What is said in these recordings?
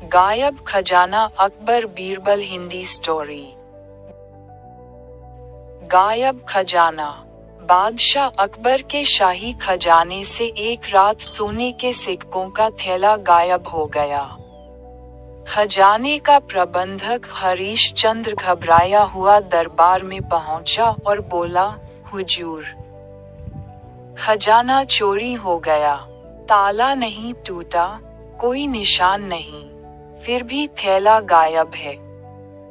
गायब खजाना अकबर बीरबल हिंदी स्टोरी। गायब खजाना। बादशाह अकबर के शाही खजाने से एक रात सोने के सिक्कों का थैला गायब हो गया। खजाने का प्रबंधक हरीश चंद्र घबराया हुआ दरबार में पहुंचा और बोला, हुजूर, खजाना चोरी हो गया। ताला नहीं टूटा, कोई निशान नहीं, फिर भी थैला गायब है।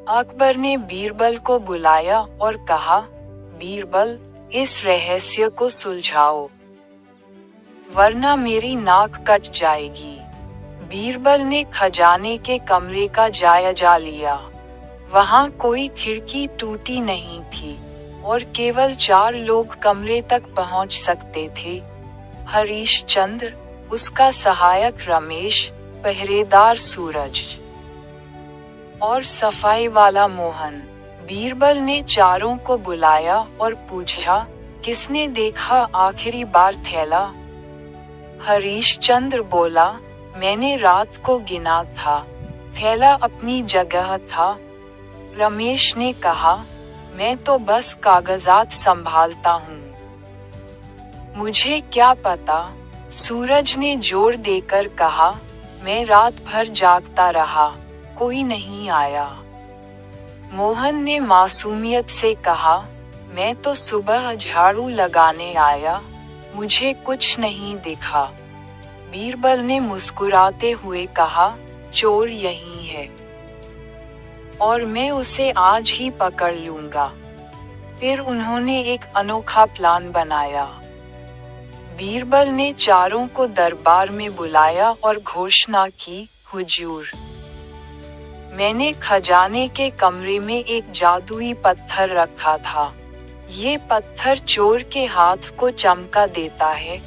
अकबर ने बीरबल को बुलाया और कहा, बीरबल, इस रहस्य को सुलझाओ, वरना मेरी नाक कट जाएगी। बीरबल ने खजाने के कमरे का जायजा लिया। वहां कोई खिड़की टूटी नहीं थी और केवल 4 लोग कमरे तक पहुंच सकते थे। हरीश चंद्र, उसका सहायक रमेश, पहरेदार सूरज और सफाई वाला मोहन। बीरबल ने चारों को बुलाया और पूछा, किसने देखा आखिरी बार थैला? हरीश चंद्र बोला, मैंने रात को गिना था, थैला अपनी जगह था। रमेश ने कहा, मैं तो बस कागजात संभालता हूँ, मुझे क्या पता। सूरज ने जोर देकर कहा, मैं रात भर जागता रहा, कोई नहीं आया। मोहन ने मासूमियत से कहा, मैं तो सुबह झाड़ू लगाने आया, मुझे कुछ नहीं दिखा। बीरबल ने मुस्कुराते हुए कहा, चोर यही है और मैं उसे आज ही पकड़ लूंगा। फिर उन्होंने एक अनोखा प्लान बनाया। बीरबल ने चारों को दरबार में बुलाया और घोषणा की, हुजूर, मैंने खजाने के कमरे में एक जादुई पत्थर रखा था। ये पत्थर चोर के हाथ को चमका देता है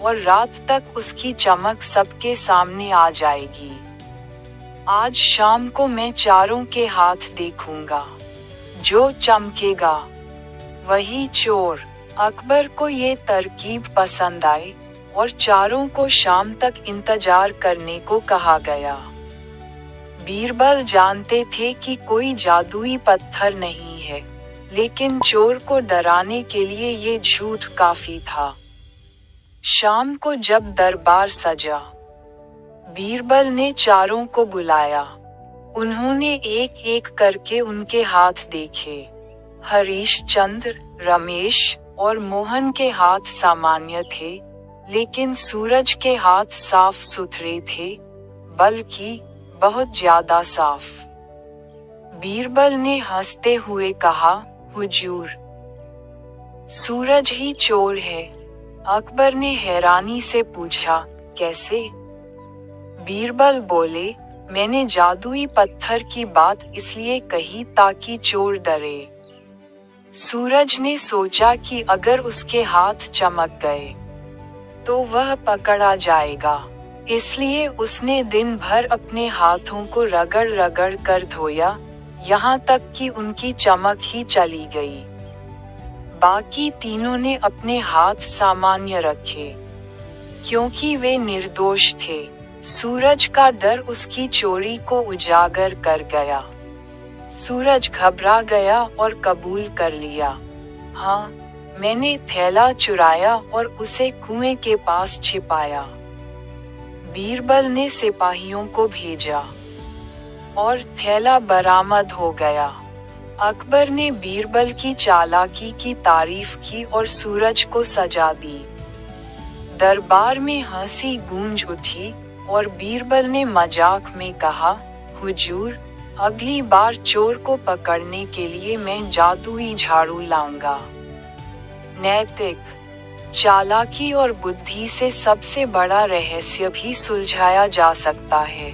और रात तक उसकी चमक सबके सामने आ जाएगी। आज शाम को मैं चारों के हाथ देखूंगा, जो चमकेगा वही चोर। अकबर को ये तरकीब पसंद आई और चारों को शाम तक इंतजार करने को कहा गया। बीरबल जानते थे कि कोई जादुई पत्थर नहीं है, लेकिन चोर को डराने के लिए ये झूठ काफी था। शाम को जब दरबार सजा, बीरबल ने चारों को बुलाया। उन्होंने एक एक करके उनके हाथ देखे। हरीश चंद्र, रमेश और मोहन के हाथ सामान्य थे, लेकिन सूरज के हाथ साफ सुथरे थे, बल्कि बहुत ज्यादा साफ। बीरबल ने हंसते हुए कहा, हुजूर, सूरज ही चोर है। अकबर ने हैरानी से पूछा, कैसे? बीरबल बोले, मैंने जादुई पत्थर की बात इसलिए कही ताकि चोर डरे। सूरज ने सोचा कि अगर उसके हाथ चमक गए तो वह पकड़ा जाएगा, इसलिए उसने दिन भर अपने हाथों को रगड़ रगड़ कर धोया, यहाँ तक कि उनकी चमक ही चली गई। बाकी तीनों ने अपने हाथ सामान्य रखे, क्योंकि वे निर्दोष थे। सूरज का डर उसकी चोरी को उजागर कर गया। सूरज घबरा गया और कबूल कर लिया, हाँ, मैंने थैला चुराया और उसे कुएं के पास छिपाया। बीरबल ने सिपाहियों को भेजा और थैला बरामद हो गया। अकबर ने बीरबल की चालाकी की तारीफ की और सूरज को सजा दी। दरबार में हंसी गूंज उठी और बीरबल ने मजाक में कहा, हुजूर, अगली बार चोर को पकड़ने के लिए मैं जादुई झाड़ू लाऊंगा। नैतिक चालाकी और बुद्धि से सबसे बड़ा रहस्य भी सुलझाया जा सकता है।